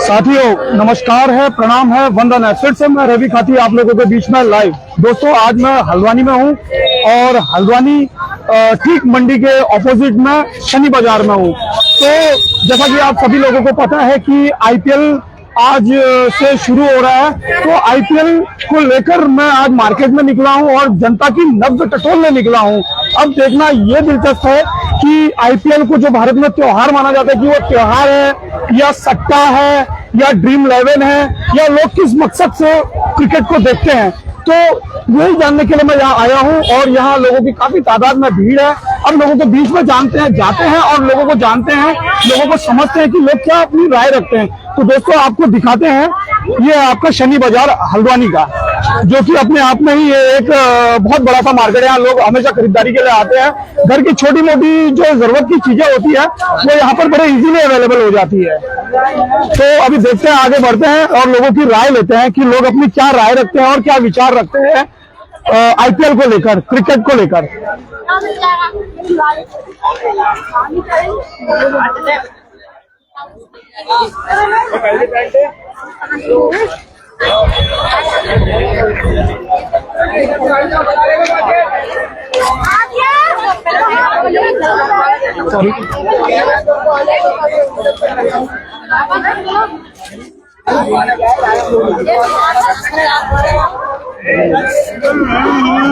साथियों नमस्कार है, प्रणाम है, वंदन है। फिर से मैं रवि खाती आप लोगों के बीच में लाइव। दोस्तों आज मैं हल्द्वानी में हूँ और हल्द्वानी ठीक मंडी के ऑपोजिट में शनि बाजार में हूँ। तो जैसा कि आप सभी लोगों को पता है कि आईपीएल आज से शुरू हो रहा है, तो आईपीएल को लेकर मैं आज मार्केट में निकला हूं और जनता की नब्ज टटोलने निकला हूं। अब देखना ये दिलचस्प है कि आईपीएल को जो भारत में त्योहार माना जाता है कि वो त्योहार है या सट्टा है या ड्रीम 11 है या लोग किस मकसद से क्रिकेट को देखते हैं। तो यही जानने के लिए मैं यहाँ आया हूँ और यहाँ लोगों की काफी तादाद में भीड़ है। अब लोगों के बीच में जाते हैं और लोगों को जानते हैं, लोगों को समझते हैं कि लोग क्या अपनी राय रखते हैं। तो दोस्तों आपको दिखाते हैं, ये आपका शनि बाजार हल्द्वानी का, जो कि अपने आप में ही ये एक बहुत बड़ा सा मार्केट है। यहाँ लोग हमेशा खरीदारी के लिए आते हैं। घर की छोटी मोटी जो जरूरत की चीजें होती है वो यहाँ पर बड़े इजीली अवेलेबल हो जाती है। तो अभी देखते हैं, आगे बढ़ते हैं और लोगों की राय लेते हैं कि लोग अपनी क्या राय रखते हैं और क्या विचार रखते हैं आईपीएल को लेकर, क्रिकेट को लेकर।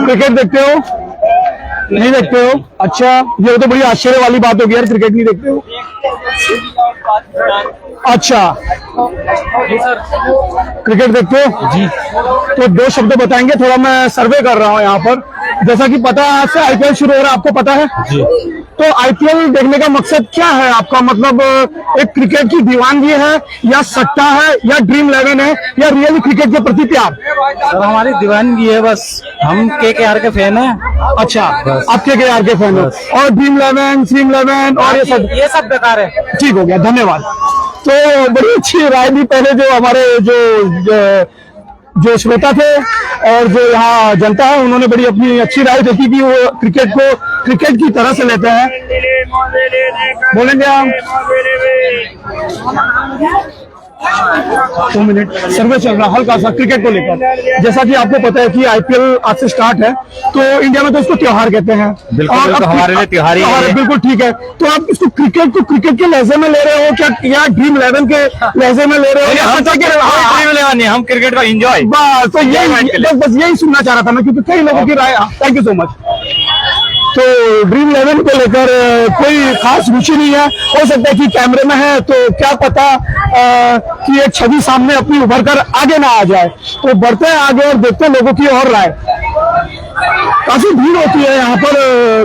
क्रिकेट देखते हो? नहीं देखते हो? अच्छा, ये तो बड़ी आश्चर्य वाली बात होगी यार, क्रिकेट नहीं देखते हो। अच्छा, क्रिकेट देखते हो जी। तो दो शब्द बताएंगे, थोड़ा मैं सर्वे कर रहा हूँ यहाँ पर। जैसा कि पता है आज से आईपीएल शुरू हो रहा है, आपको पता है जी। तो आईपीएल देखने का मकसद क्या है आपका? मतलब एक क्रिकेट की दीवानगी है या सट्टा है या ड्रीम 11 है या रियली क्रिकेट के प्रति प्यार? सर हमारी दीवानगी है बस, हम केकेआर के फैन हैं। अच्छा, आप केकेआर के फैन हो और ड्रीम 11, स्ट्रीम 11 और ये सब बेकार है। ठीक हो गया, धन्यवाद। तो बड़ी अच्छी राय दी पहले जो हमारे जो श्रोता थे और जो यहाँ जनता है, उन्होंने बड़ी अपनी अच्छी राय देखी कि वो क्रिकेट को क्रिकेट की तरह से लेते हैं। बोलेंगे आप? 2 मिनट सर्वे चल रहा हल्का सा क्रिकेट को लेकर। जैसा कि आपको पता है कि आईपीएल आज से स्टार्ट है, तो इंडिया में तो इसको त्योहार कहते हैं। बिल्कुल, तो हमारे लिए त्योहार ही है। बिल्कुल ठीक है। तो आप इसको क्रिकेट को क्रिकेट के लहजे में ले रहे हो क्या या ड्रीम 11 के लहजे में ले रहे हो? हम क्रिकेट का एंजॉय बस, तो यही बस यही सुनना चाह रहा था मैं, क्योंकि कई लोगों की राय। Thank you so much. तो ड्रीम 11 को लेकर कोई खास रुचि नहीं है। हो सकता है कि कैमरे में है तो क्या पता कि एक छवि सामने अपनी उभर कर आगे ना आ जाए। तो बढ़ते हैं आगे और देखते हैं लोगों की और राय। काफी भीड़ होती है यहाँ पर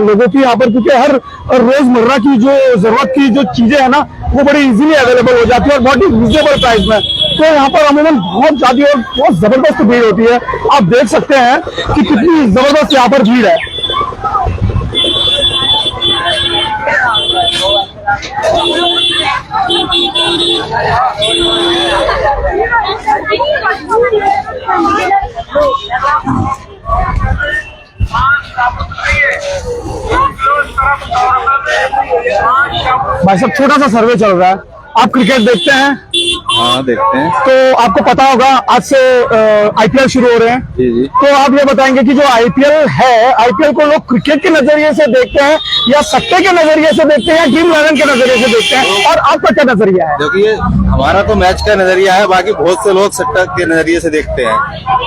लोगों की, यहाँ पर, क्योंकि हर रोजमर्रा की जो जरूरत की जो चीजें है ना वो बड़ी इजीली अवेलेबल हो जाती है और बहुत ही रिजनेबल प्राइस में। तो यहाँ पर अमूमन बहुत ज्यादा और बहुत जबरदस्त भीड़ होती है। आप देख सकते हैं कि कितनी जबरदस्त यहाँ पर भीड़ है। भाई साहब छोटा सा सर्वे चल रहा है, आप क्रिकेट देखते हैं? हाँ देखते हैं। तो आपको पता होगा आज से आईपीएल शुरू हो रहे हैं। जी जी। तो आप ये बताएंगे कि जो आईपीएल है, आईपीएल को लोग क्रिकेट के नजरिए से देखते हैं या सट्टे के नजरिए से देखते हैं या ड्रीम 11 के नजरिए से देखते हैं, और आपका क्या नजरिया है? देखिए हमारा तो मैच का नजरिया है, बाकी बहुत से लोग सट्टा के नजरिए से देखते हैं,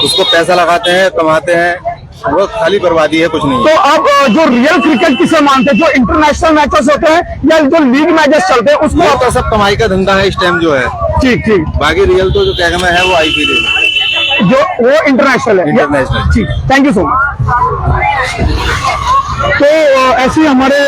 उसको पैसा लगाते हैं, कमाते हैं, वो खाली बर्बादी है, कुछ नहीं। तो आप जो रियल क्रिकेट किसे मानते हैं, जो इंटरनेशनल मैचेस होते हैं या जो लीग मैचेस चलते हैं उसको? तो सब कमाई का धंधा है इस टाइम जो है। ठीक ठीक। बाकी रियल तो जो कहना है वो आईपीएल है, जो वो इंटरनेशनल है। इंटरनेशनल। ठीक, थैंक यू सो मच। तो ऐसे हमारे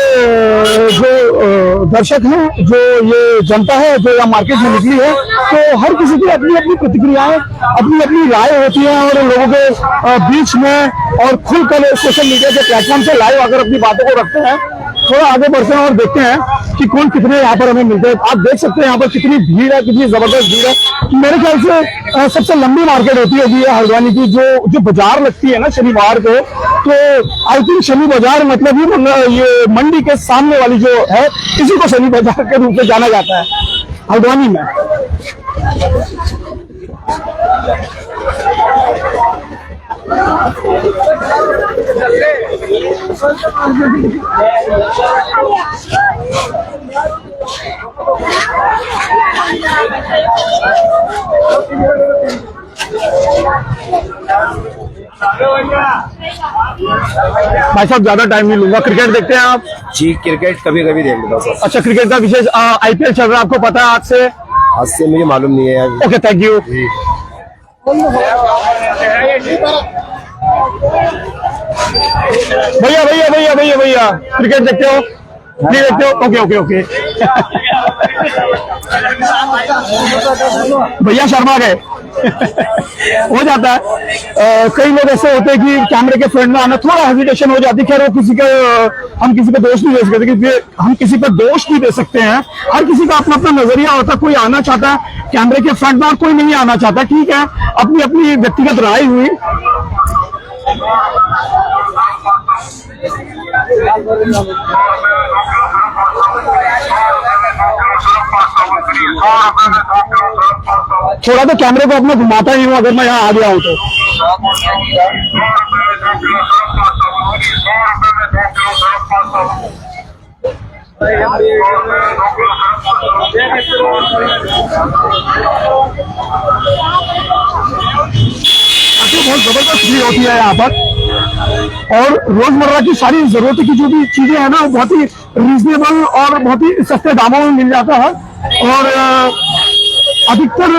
जो दर्शक हैं, जो ये जनता है जो यहाँ मार्केट में निकली है, तो हर किसी की अपनी अपनी प्रतिक्रियाएं, अपनी अपनी राय होती है और लोगों के बीच में और खुलकर सोशल मीडिया के प्लेटफॉर्म से लाइव अगर अपनी बातों को रखते हैं। थोड़ा आगे बढ़ते हैं और देखते हैं कि कौन कितने यहाँ पर हमें मिलते हैं। आप देख सकते हैं यहाँ पर कितनी भीड़ है, कितनी जबरदस्त भीड़ है। मेरे ख्याल से सबसे लंबी मार्केट होती होगी हल्द्वानी की, जो बाजार लगती है ना शनिवार को। तो आई थिंक शनि बाजार मतलब ही ये मंडी के सामने वाली जो है, इसी को शनि बाजार के रूप में जाना जाता है। हल्द्वानी में। भाई साहब ज्यादा टाइम नहीं लूंगा, क्रिकेट देखते हैं आप? जी क्रिकेट कभी कभी देख लेता हूँ। अच्छा, क्रिकेट का विशेष आईपीएल चल रहा है, आपको पता है आज से मुझे मालूम नहीं है यार। Okay, thank you. भैया भैया भैया भैया भैया क्रिकेट देखते हो? नहीं देखते हो? Okay okay okay. भैया शर्मा गए। हो जाता है, कई लोग ऐसे होते हैं कि कैमरे के फ्रंट में आना थोड़ा हेजिटेशन हो जाती है। खैर वो किसी का, हम किसी पे दोष नहीं दे सकते, हम किसी पे दोष नहीं दे सकते हैं। हर किसी का अपना अपना नजरिया होता है, कोई आना चाहता है कैमरे के फ्रंट में और कोई नहीं आना चाहता। ठीक है, अपनी अपनी व्यक्तिगत राय हुई। थोड़ा तो कैमरे को अपना घुमाता ही हूँ अगर मैं यहाँ आ गया हूँ तो। बहुत जबरदस्त भीड़ होती है यहाँ पर, और रोजमर्रा की सारी जरूरत की जो भी चीजें हैं ना, वो बहुत ही रीजनेबल और बहुत ही सस्ते दामों में मिल जाता है। और अधिकतर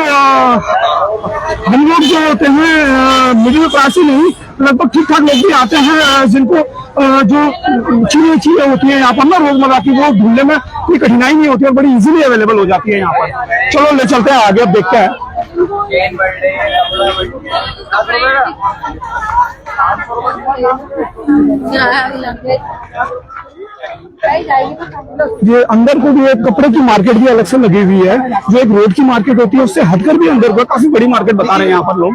हम लोग जो होते हैं मिडिल क्लास ही नहीं, लगभग ठीक ठाक लोग भी आते हैं जिनको जो चीजें होती है यहाँ पर ना रोजमर्रा की, वो ढूंढने में कोई कठिनाई नहीं होती और बड़ी इजीली अवेलेबल हो जाती है यहाँ पर। चलो ले चलते हैं आगे, अब देखते हैं। ये अंदर को भी एक कपड़े की मार्केट भी अलग से लगी हुई है, जो एक रोड की मार्केट होती है उससे हटकर भी अंदर को काफी बड़ी मार्केट बता रहे हैं यहाँ पर लोग।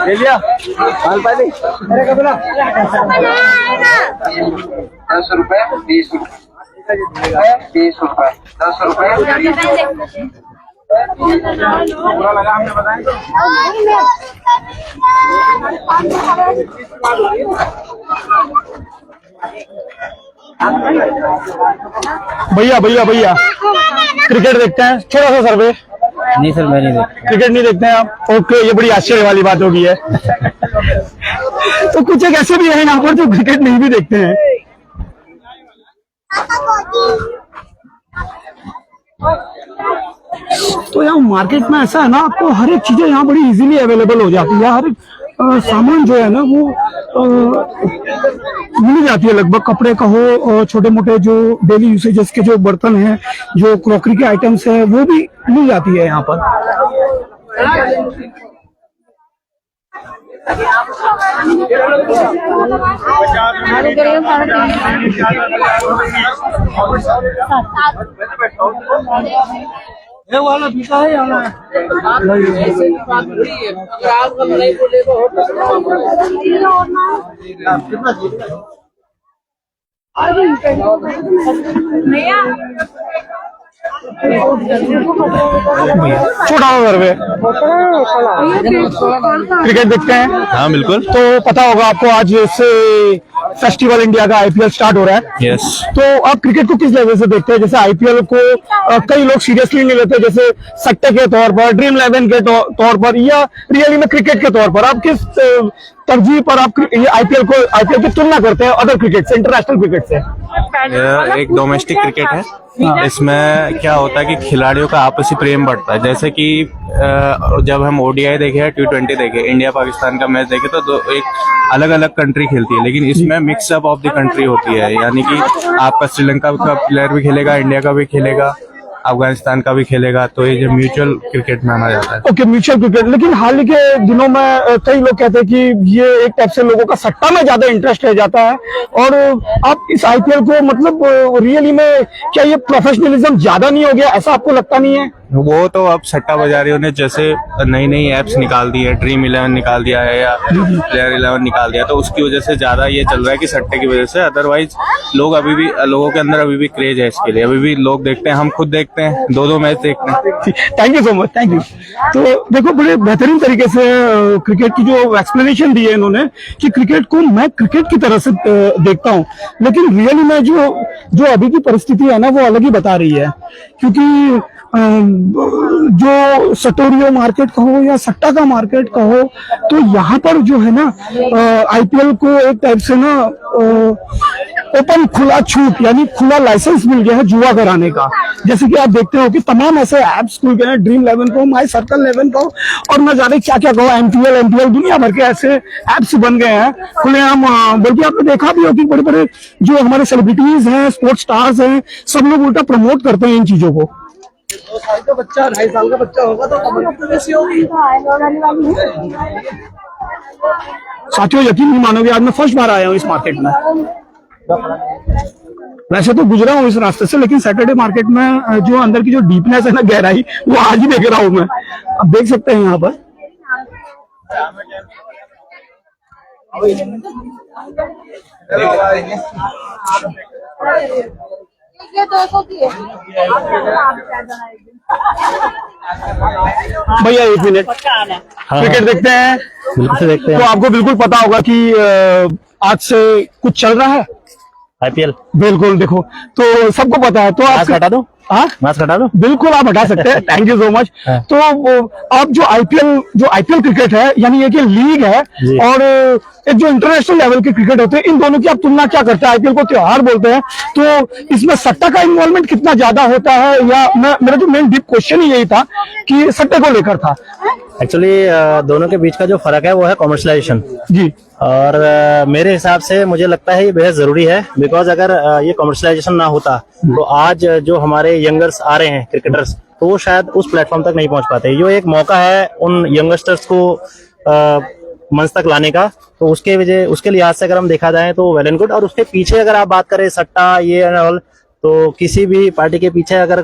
ले लिया 10 रुपए 20 रुपए 20 रुपए 10 रुपए। पूरा लगा हमने बताया। भैया भैया भैया क्रिकेट देखते हैं? थोड़ा सा सर्वे। नहीं सर, मैं नहीं देखता। क्रिकेट नहीं देखते हैं आप? ओके, ये बड़ी आश्चर्य वाली बात होगी है। तो कुछ एक ऐसे भी है यहाँ पर जो क्रिकेट नहीं भी देखते हैं। तो यहाँ मार्केट में ऐसा है ना, आपको हर एक चीजें यहाँ बड़ी इजीली अवेलेबल हो जाती है। हर एक सामान जो है ना वो मिल जाती है लगभग। कपड़े का हो, छोटे मोटे जो डेली यूसेजेस के जो बर्तन हैं, जो क्रॉकरी के आइटम्स हैं, वो भी मिल जाती है यहाँ पर। वाला पीता है छोटा घर में क्रिकेट देखते हैं? हाँ बिल्कुल। तो पता होगा आपको आज से फेस्टिवल इंडिया का आईपीएल स्टार्ट हो रहा है। यस। तो आप क्रिकेट को किस लेवल से देखते हैं? जैसे आईपीएल को कई लोग सीरियसली नहीं लेते, जैसे सट्टे के तौर पर, ड्रीम 11 के तौर पर, या रियली में क्रिकेट के तौर पर। आप किस तरजीह पर आप ये आईपीएल की तुलना करते हैं अदर क्रिकेट से, इंटरनेशनल क्रिकेट से? एक डोमेस्टिक क्रिकेट है। इसमें क्या होता है कि खिलाड़ियों का आपसी प्रेम बढ़ता है। जैसे कि जब हम ओडीआई देखे या T20 देखे, इंडिया पाकिस्तान का मैच देखे, तो एक अलग अलग कंट्री खेलती है, लेकिन इसमें मिक्सअप ऑफ द कंट्री होती है। यानी कि आपका श्रीलंका का प्लेयर भी खेलेगा, इंडिया का भी खेलेगा, अफगानिस्तान का भी खेलेगा, तो ये जो म्यूचुअल क्रिकेट में माना जाता है। Okay, mutual cricket. लेकिन हाल के दिनों में कई लोग कहते हैं कि ये एक टाइप से लोगों का सट्टा में ज्यादा इंटरेस्ट रह जाता है, और आप इस आईपीएल को मतलब रियली में क्या ये प्रोफेशनलिज्म ज्यादा नहीं हो गया, ऐसा आपको लगता नहीं है? वो तो अब सट्टा बाजारियों ने जैसे नई नई एप्स निकाल दी है, ड्रीम 11 निकाल दिया है या प्लेयर 11 निकाल दिया, तो उसकी वजह से ज्यादा ये चल रहा है कि सट्टे की वजह से। अदरवाइज लोगों के अंदर अभी भी क्रेज है इसके लिए, अभी भी लोग देखते हैं, हम खुद देखते हैं, 2-2 मैच देखते हैं। Thank you so much, thank you. तो देखो, बड़े बेहतरीन तरीके से क्रिकेट की जो एक्सप्लेनेशन दी है इन्होंने कि क्रिकेट को मैं क्रिकेट की तरह से देखता हूँ, लेकिन रियली में जो अभी की परिस्थिति है ना वो अलग ही बता रही है। क्योंकि जो सटोरियो मार्केट कहो या सट्टा का मार्केट कहो, तो यहाँ पर जो है ना आईपीएल को एक टाइप से ना ओपन खुला छूट यानी खुला लाइसेंस मिल गया है जुआ कराने का। जैसे कि आप देखते हो कि तमाम ऐसे ऐप्स खुल गए हैं, ड्रीम 11 को, माई सर्कल 11 को, और न जाने क्या क्या कहो, एमपीएल दुनिया भर के ऐसे ऐप्स बन गए हैं खुलेआम। बल्कि आपने देखा भी हो कि बड़े बड़े जो हमारे सेलिब्रिटीज हैं, स्पोर्ट्स स्टार्स हैं, सब लोग उल्टा प्रमोट करते हैं इन चीजों को। 2 साल का बच्चा, 2.5 साल का बच्चा होगा तो कमर कितनी वैसी होगी। साथियों, यकीन नहीं मानोगे, आज मैं फर्स्ट बार आया हूँ इस मार्केट में। वैसे तो गुजरा हूँ इस रास्ते से, लेकिन सैटरडे मार्केट में जो अंदर की जो डीपनेस है ना, गहराई, वो आज ही देख रहा हूँ मैं। अब देख सकते हैं यहाँ पर ये 200 की है। भैया 1 मिनट, क्रिकेट देखते हैं? बिल्कुल देखते तो हैं। आपको बिल्कुल पता होगा कि आज से कुछ चल रहा है आईपीएल बिल्कुल। देखो, तो सबको पता है, तो मैच हटा दो, हाँ मैच हटा दो। बिल्कुल आप हटा सकते हैं। Thank you so much. हाँ। तो आप जो आईपीएल क्रिकेट है, यानी ये कि लीग है, जी। और एक जो इंटरनेशनल लेवल के क्रिकेट होते हैं, इन दोनों की आप तुलना क्या करते हैं? आईपीएल को त्योहार बोलते हैं, तो इसमें सट्टा का इन्वॉल्वमेंट कितना ज्यादा होता है? या मेरा जो मेन डीप क्वेश्चन ही यही था कि सट्टे को लेकर था। एक्चुअली दोनों के बीच का जो फर्क है वो है कॉमर्शलाइजेशन जी। और मेरे हिसाब से मुझे लगता है ये बेहद जरूरी है। बिकॉज अगर ये कॉमर्शलाइजेशन ना होता तो आज जो हमारे यंगर्स आ रहे हैं क्रिकेटर्स, तो वो शायद उस प्लेटफॉर्म तक नहीं पहुंच पाते। जो एक मौका है उन यंगस्टर्स को मंच तक लाने का, तो उसके लिहाज से अगर हम देखा जाए तो वेल एंड गुड। और उसके पीछे अगर आप बात करें सट्टा ये एंड ऑल, तो किसी भी पार्टी के पीछे अगर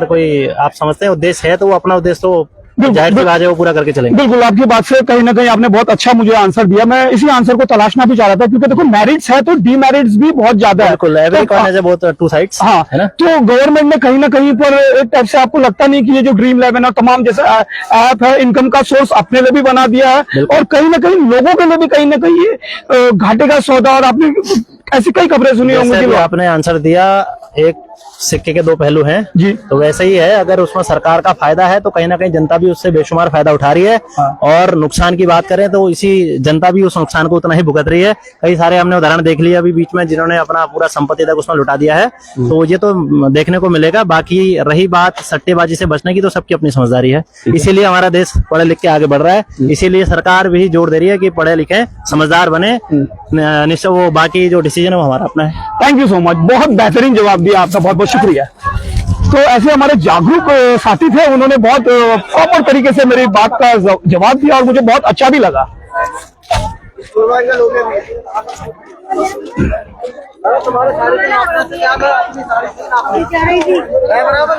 कोई आप समझते हैं उद्देश्य है, तो वो अपना उद्देश्य तो जाहिर सी बात है वो पूरा करके चलेंगे। बिल्कुल, आपकी बात से कहीं ना कहीं आपने बहुत अच्छा मुझे आंसर दिया। मैं इसी आंसर को तलाशना भी चाह रहा था, क्योंकि देखो मेरिट्स है तो डीमेरिट्स भी बहुत ज्यादा है। बिल्कुल, every coin has both two sides, हाँ, है ना। तो गवर्नमेंट ने कहीं ना कहीं पर एक टाइप से, आपको लगता नहीं कि ये जो ड्रीम 11 और तमाम जैसे ऐप है, इनकम का सोर्स अपने लिए भी बना दिया है, और कहीं ना कहीं लोगों के लिए भी कहीं ना कहीं ये घाटे का सौदा। और आपने ऐसी कई खबरें सुनी होंगी कि आपने आंसर दिया, एक सिक्के के 2 पहलू हैं जी। तो वैसे ही है, अगर उसमें सरकार का फायदा है तो कहीं ना कहीं जनता भी उससे बेशुमार फायदा उठा रही है। हाँ। और नुकसान की बात करें तो इसी जनता भी उस नुकसान को उतना ही भुगत रही है। कई सारे हमने उदाहरण देख लिया अभी बीच में, जिन्होंने अपना पूरा संपत्ति तक उसमें लुटा दिया है। तो ये तो देखने को मिलेगा। बाकी रही बात सट्टेबाजी से बचने की, तो सबकी अपनी समझदारी है। इसीलिए हमारा देश पढ़े लिख के आगे बढ़ रहा है। इसीलिए सरकार भी जोर दे रही है कि पढ़े लिखे समझदार बने, निश्चय वो बाकी जो डिसीजन है वो हमारा अपना है। थैंक यू सो मच, बहुत बेहतरीन जवाब दिया आपका, बहुत बहुत शुक्रिया। तो ऐसे हमारे जागरूक साथी थे, उन्होंने बहुत प्रॉपर तरीके से मेरी बात का जवाब दिया और मुझे बहुत अच्छा भी लगा। तुम्हारे सारे दिन आपने से याद है, अपनी सारी चीज आपने बराबर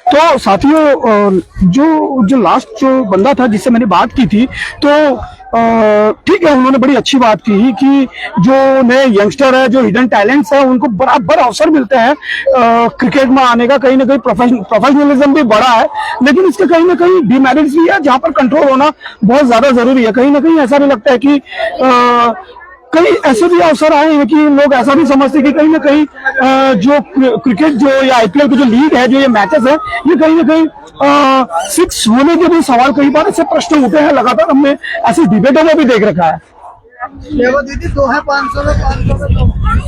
तो साथियों, जो लास्ट जो बंदा था जिससे मैंने बात की थी, तो ठीक है, उन्होंने बड़ी अच्छी बात की कि जो नए यंगस्टर है, जो हिडन टैलेंट्स है, उनको बराबर अवसर मिलते हैं क्रिकेट में आने का। कहीं ना कहीं प्रोफेशनलिज्म भी बड़ा है, लेकिन इसके कहीं ना कहीं डिमेरिट्स भी है, जहां पर कंट्रोल होना बहुत ज्यादा जरूरी है। कहीं ना कहीं ऐसा भी लगता है कि कई ऐसे भी अवसर आए हैं कि लोग ऐसा भी समझते हैं कि कहीं ना कहीं जो क्रिकेट जो या आईपीएल की जो लीग है, जो ये मैचेस है, ये कहीं ना कहीं फिक्स होने के भी सवाल, कई बार ऐसे प्रश्न उठे हैं। लगातार हमने ऐसी डिबेटों में भी देख रखा है। वो दीदी 2 है 500 में 500 में 2। हाँ।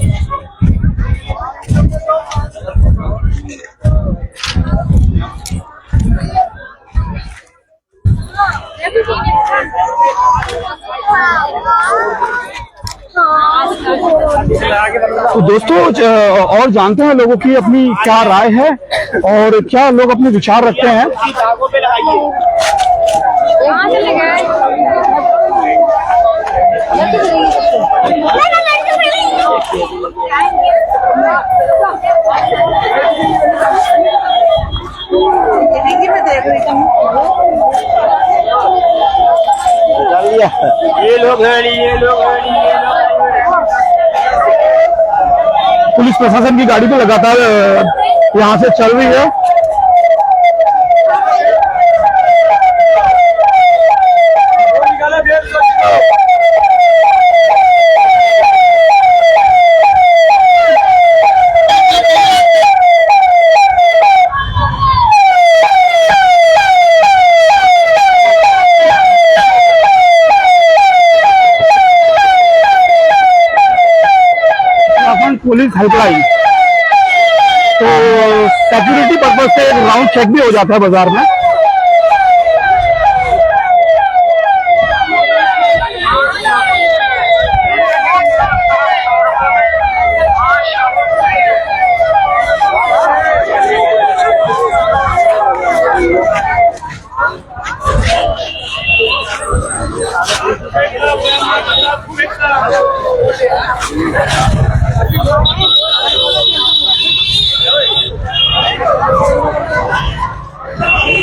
तो दोस्तों और जानते हैं लोगों की अपनी क्या राय है और क्या लोग अपने विचार रखते हैं। पुलिस प्रशासन की गाड़ी तो लगातार यहाँ से चल रही है। पुलिस हेल्पलाइन तो सिक्योरिटी पर्पज से एक राउंड चेक भी हो जाता है बाजार में।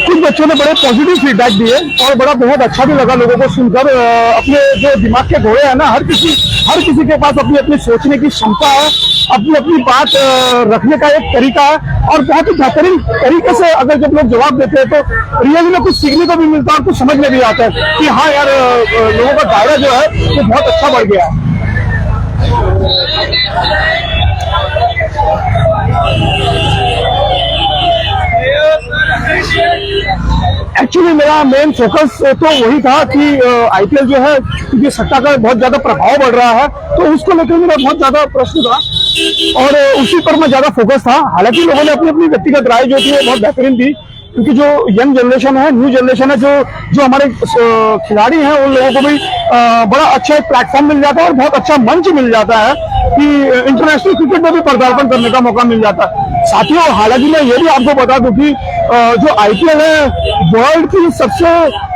कुछ बच्चों ने बड़े पॉजिटिव फीडबैक दिए और बड़ा बहुत अच्छा भी लगा लोगों को सुनकर। अपने जो दिमाग के घोड़े हैं ना, हर किसी के पास अपनी अपनी सोचने की क्षमता है, अपनी अपनी बात रखने का एक तरीका है और बहुत ही बेहतरीन तरीके से अगर जब लोग जवाब देते हैं तो रियली में कुछ सीखने को भी मिलता है और कुछ समझ में भी आता है कि हाँ यार, लोगों का दायरा जो है वो बहुत अच्छा बढ़ गया है। एक्चुअली मेरा मेन फोकस तो वही था कि आईपीएल जो है, क्योंकि सट्टा का बहुत ज्यादा प्रभाव बढ़ रहा है तो उसको लेकर मेरा बहुत ज्यादा प्रश्न था और उसी पर मैं ज्यादा फोकस था। हालांकि लोगों ने अपनी अपनी व्यक्तिगत राय जो थी वो बहुत बेहतरीन दी, क्योंकि जो यंग जनरेशन है, न्यू जनरेशन है, जो हमारे खिलाड़ी हैं, उन लोगों को भी बड़ा अच्छा प्लेटफॉर्म मिल जाता है और बहुत अच्छा मंच मिल जाता है कि इंटरनेशनल क्रिकेट में भी पदार्पण करने का मौका मिल जाता है। साथियों, हालांकि मैं ये भी आपको बता दूं कि जो आईपीएल है वर्ल्ड की सबसे,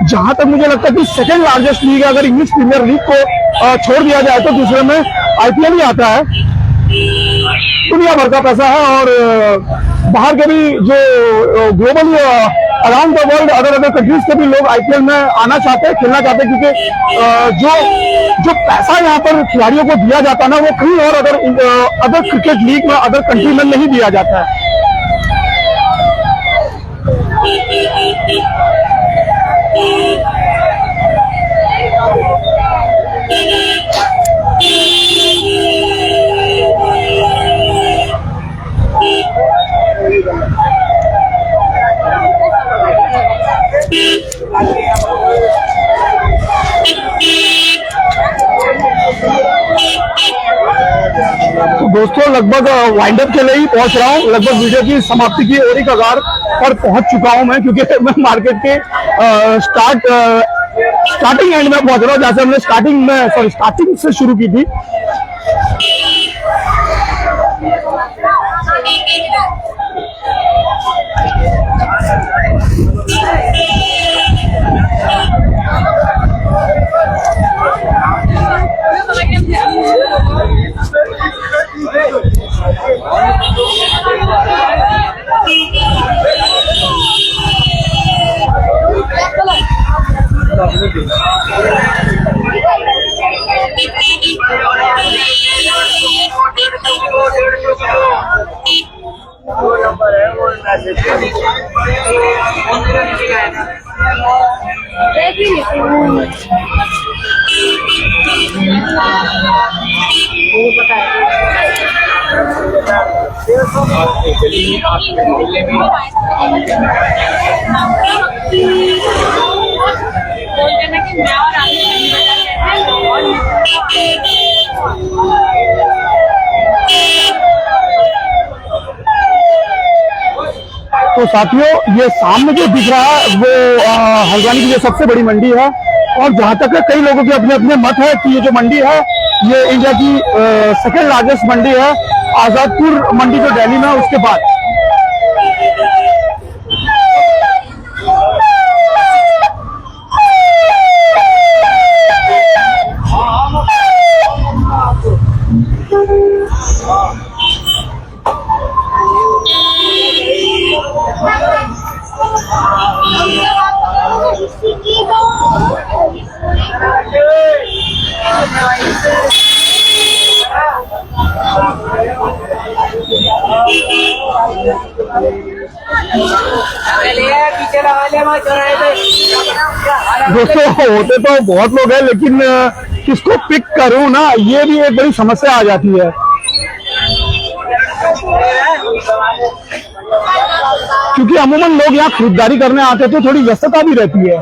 जहां तक मुझे लगता है कि सेकेंड लार्जेस्ट लीग है। अगर इंग्लिश प्रीमियर लीग को छोड़ दिया जाए तो दूसरे में आईपीएल ही आता है। दुनिया भर का पैसा है और बाहर के भी जो globally around the world other countries के भी लोग आईपीएल में आना चाहते हैं, खेलना चाहते हैं, क्योंकि जो पैसा यहाँ पर खिलाड़ियों को दिया जाता है ना, वो कहीं और अदर क्रिकेट लीग में, अदर कंट्री में नहीं दिया जाता है। तो दोस्तों, लगभग वाइंड अप के लिए ही पहुंच रहा हूँ। लगभग वीडियो की समाप्ति की ओर ही कगार पर पहुंच चुका हूं मैं, क्योंकि मैं मार्केट के स्टार्टिंग एंड में पहुंच रहा हूँ, जैसे हमने स्टार्टिंग से शुरू की थी। तो साथियों, ये सामने जो दिख रहा है वो हल्द्वानी की जो सबसे बड़ी मंडी है और जहां तक कई लोगों के अपने अपने मत है कि ये जो मंडी है ये इंडिया की सेकेंड लार्जेस्ट मंडी है, आजादपुर मंडी जो दिल्ली में है उसके बाद। दोस्तों होते तो बहुत लोग हैं, लेकिन किसको पिक करूं ना, ये भी एक बड़ी समस्या आ जाती है, क्योंकि अमूमन लोग यहाँ खरीदारी करने आते तो थोड़ी व्यस्तता भी रहती है।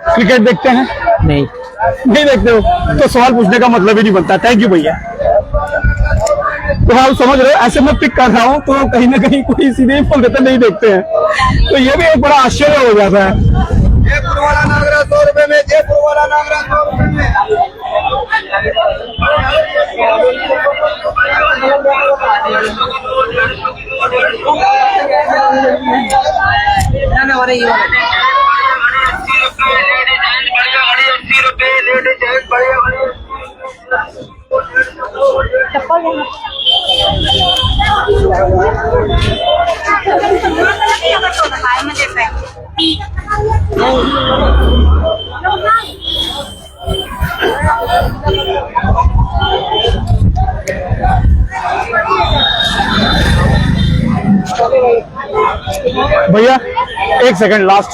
क्रिकेट देखते हैं? नहीं देखते हो तो सवाल पूछने का मतलब ही नहीं बनता। थैंक यू भैया। तो आप समझ रहे हो, ऐसे मैं पिक कर रहा हूँ तो कहीं ना कहीं कोई सीधे ही बोल देते नहीं देखते हैं, तो ये भी एक बड़ा आश्चर्य हो जाता है। जयपुर वाला नागरा 100 रुपए में, जयपुर वाला नागरा 100 रुपए में। भैया एक सेकंड लास्ट,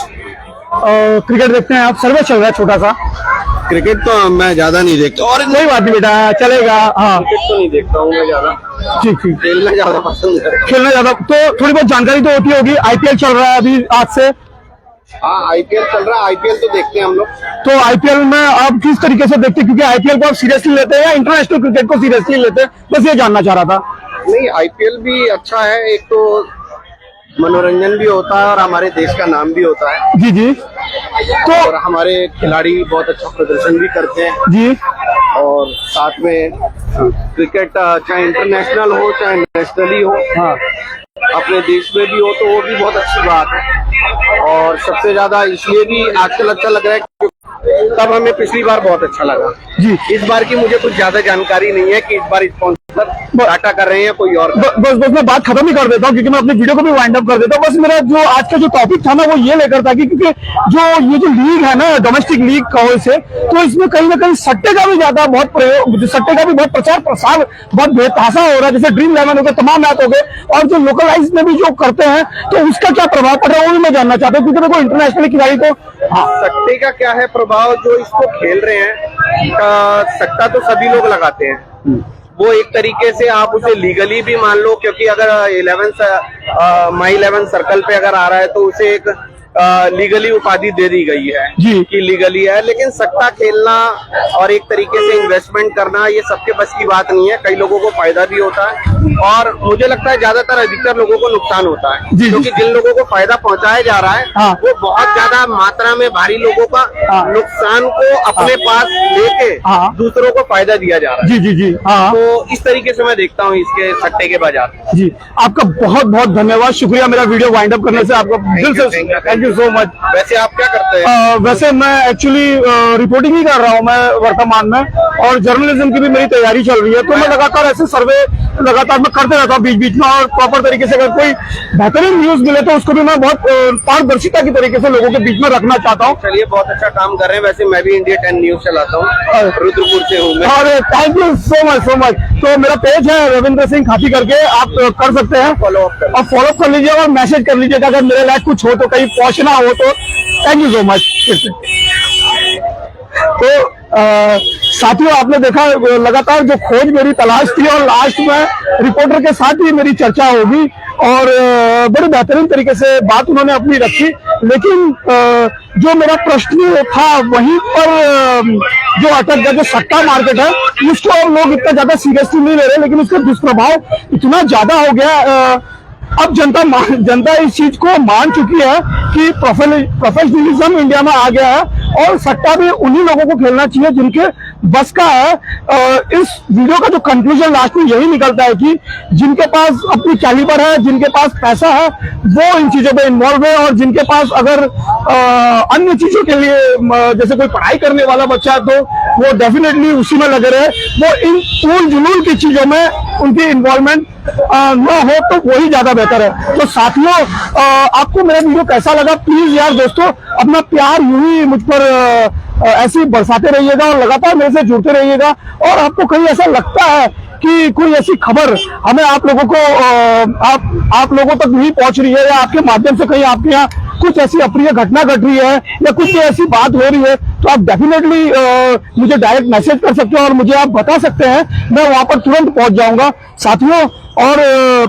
क्रिकेट देखते हैं आप? सर्वे चल रहा है छोटा सा। क्रिकेट तो मैं ज्यादा नहीं देखता, और कोई बात नहीं बेटा, चलेगा। हाँ क्रिकेट तो नहीं देखता हूँ मैं ज्यादा, ठीक ठीक। खेलना ज्यादा पसंद है। खेलना ज्यादा, तो थोड़ी बहुत जानकारी तो होती होगी। आईपीएल चल रहा है अभी आज से। हाँ आईपीएल चल रहा है, आईपीएल तो देखते हैं हम लोग। तो आईपीएल में आप किस तरीके से देखते हैं, क्योंकि आईपीएल को आप सीरियसली लेते हैं या इंटरनेशनल क्रिकेट को सीरियसली लेते हैं, बस ये जानना चाह रहा था। नहीं, आईपीएल भी अच्छा है, एक तो मनोरंजन भी होता है और हमारे देश का नाम भी होता है जी जी। तो और हमारे खिलाड़ी बहुत अच्छा प्रदर्शन भी करते हैं जी, और साथ में क्रिकेट चाहे इंटरनेशनल हो चाहे नेशनली हो, हाँ अपने देश में भी हो तो वो भी बहुत अच्छी बात है। और सबसे ज्यादा इसलिए भी आजकल अच्छा लग रहा है, तब हमें पिछली बार बहुत अच्छा लगा जी। इस बार की मुझे कुछ ज्यादा जानकारी नहीं है कि इस बार स्पॉन्सर टाटा कर रहे हैं कोई और। बस मैं बात खत्म ही कर देता हूँ, क्योंकि मैं अपनी वीडियो को भी वाइंड अप कर देता हूँ। बस मेरा जो आज का जो टॉपिक था ना वो ये लेकर था कि क्योंकि जो ये जो लीग है ना, डोमेस्टिक लीग कहो इसे, तो इसमें कहीं ना कहीं सट्टे का भी ज्यादा बहुत प्रयोग, सट्टे का भी बहुत प्रचार प्रसार बहुत बेतहासा हो रहा है। जैसे ड्रीम 11 हो गए, तमाम मैच हो गए, और जो लोकलाइज में भी जो करते हैं तो उसका क्या प्रभाव पड़ रहा है वो भी मैं जानना चाहता हूँ, क्योंकि देखो इंटरनेशनल खिलाड़ी को सट्टे का क्या है प्रभाव, जो इसको खेल रहे हैं सट्टा तो सभी लोग लगाते हैं। वो एक तरीके से आप उसे लीगली भी मान लो, क्योंकि अगर माई 11 सर्कल पे अगर आ रहा है तो उसे एक लीगली उपाधि दे दी गई है जी कि लीगली है। लेकिन सट्टा खेलना और एक तरीके से इन्वेस्टमेंट करना ये सबके बस की बात नहीं है। कई लोगों को फायदा भी होता है और मुझे लगता है ज्यादातर अधिकतर लोगों को नुकसान होता है, क्योंकि जिन लोगों को फायदा पहुंचाया जा रहा है हाँ। वो बहुत ज्यादा मात्रा में भारी लोगों का नुकसान को अपने पास लेके दूसरों को फायदा दिया जा रहा है। जी जी जी हाँ। तो इस तरीके से मैं देखता हूँ इसके सट्टे के बाजार। जी आपका बहुत बहुत धन्यवाद, शुक्रिया मेरा वीडियो वाइंड अप करने से, आपका दिल से थैंक यू सो मच। वैसे आप क्या करते हैं? वैसे मैं एक्चुअली रिपोर्टिंग ही कर रहा हूँ मैं वर्तमान में, और जर्नलिज्म की भी मेरी तैयारी चल रही है, तो मैं लगातार ऐसे सर्वे लगातार मैं करते रहता हूँ बीच बीच में, और प्रॉपर तरीके से अगर कोई बेहतरीन न्यूज मिले तो उसको भी मैं बहुत पारदर्शिता की तरीके से लोगों के बीच में रखना चाहता हूँ। चलिए, बहुत अच्छा काम कर रहे हैं। वैसे मैं भी इंडिया 10 न्यूज चलाता हूँ, रुद्रपुर से हूँ मैं। और थैंक यू सो मच। तो मेरा पेज है रविंद्र सिंह खाती करके, आप कर सकते हैं, फॉलो अप कर, और फॉलो अप कर लीजिए और मैसेज कर लीजिएगा अगर मेरे लायक कुछ हो तो, कहीं पहुंचना हो तो। Thank you so much. तो साथियों, आपने देखा लगातार जो खोज मेरी तलाश थी, और लास्ट में रिपोर्टर के साथ ही मेरी चर्चा होगी, और बड़े बेहतरीन तरीके से बात उन्होंने अपनी रखी। लेकिन जो मेरा प्रश्न था वहीं पर जो अटक गया, जो सट्टा मार्केट है, उसको अब लोग इतना ज्यादा सीरियसली नहीं ले रहे, लेकिन उसका दुष्प्रभाव इतना ज्यादा हो गया। अब जनता इस चीज को मान चुकी है कि प्रोफेशनलिज्म इंडिया में आ गया है, और सट्टा भी उन्हीं लोगों को खेलना चाहिए जिनके बस का है। इस वीडियो का जो कंक्लूजन लास्ट में यही निकलता है कि जिनके पास अपनी कैलिबर है, जिनके पास पैसा है, वो इन चीजों में इन्वॉल्व है, और जिनके पास अगर अन्य चीजों के लिए जैसे कोई पढ़ाई करने वाला बच्चा है तो वो डेफिनेटली उसी में लगे रहे। वो इन तूल जुलूल की चीजों में उनकी इन्वॉल्वमेंट न हो तो वही ज्यादा बेहतर है। तो साथियों, आपको मेरा वीडियो कैसा लगा? प्लीज यार दोस्तों, अपना प्यार यूं ही मुझ पर ऐसे ही बरसाते रहिएगा, और लगातार मेरे से जुड़ते रहिएगा। और आपको कहीं ऐसा लगता है कि कोई ऐसी खबर हमें आप लोगों को आप लोगों तक नहीं पहुंच रही है, या आपके माध्यम से कहीं आपके यहाँ कुछ ऐसी अप्रिय घटना घट रही है, या कुछ ऐसी बात हो रही है, तो आप डेफिनेटली मुझे डायरेक्ट मैसेज कर सकते हैं और मुझे आप बता सकते हैं। मैं वहां पर तुरंत पहुंच जाऊंगा साथियों। और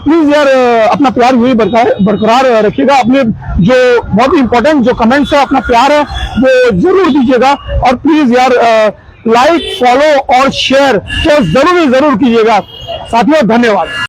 प्लीज यार अपना प्यार यही बरकरार रखिएगा। अपने जो बहुत इंपॉर्टेंट जो कमेंट्स है, अपना प्यार है वो जरूर दीजिएगा, और प्लीज यार लाइक, फॉलो और शेयर तो जरूर कीजिएगा साथियों। धन्यवाद।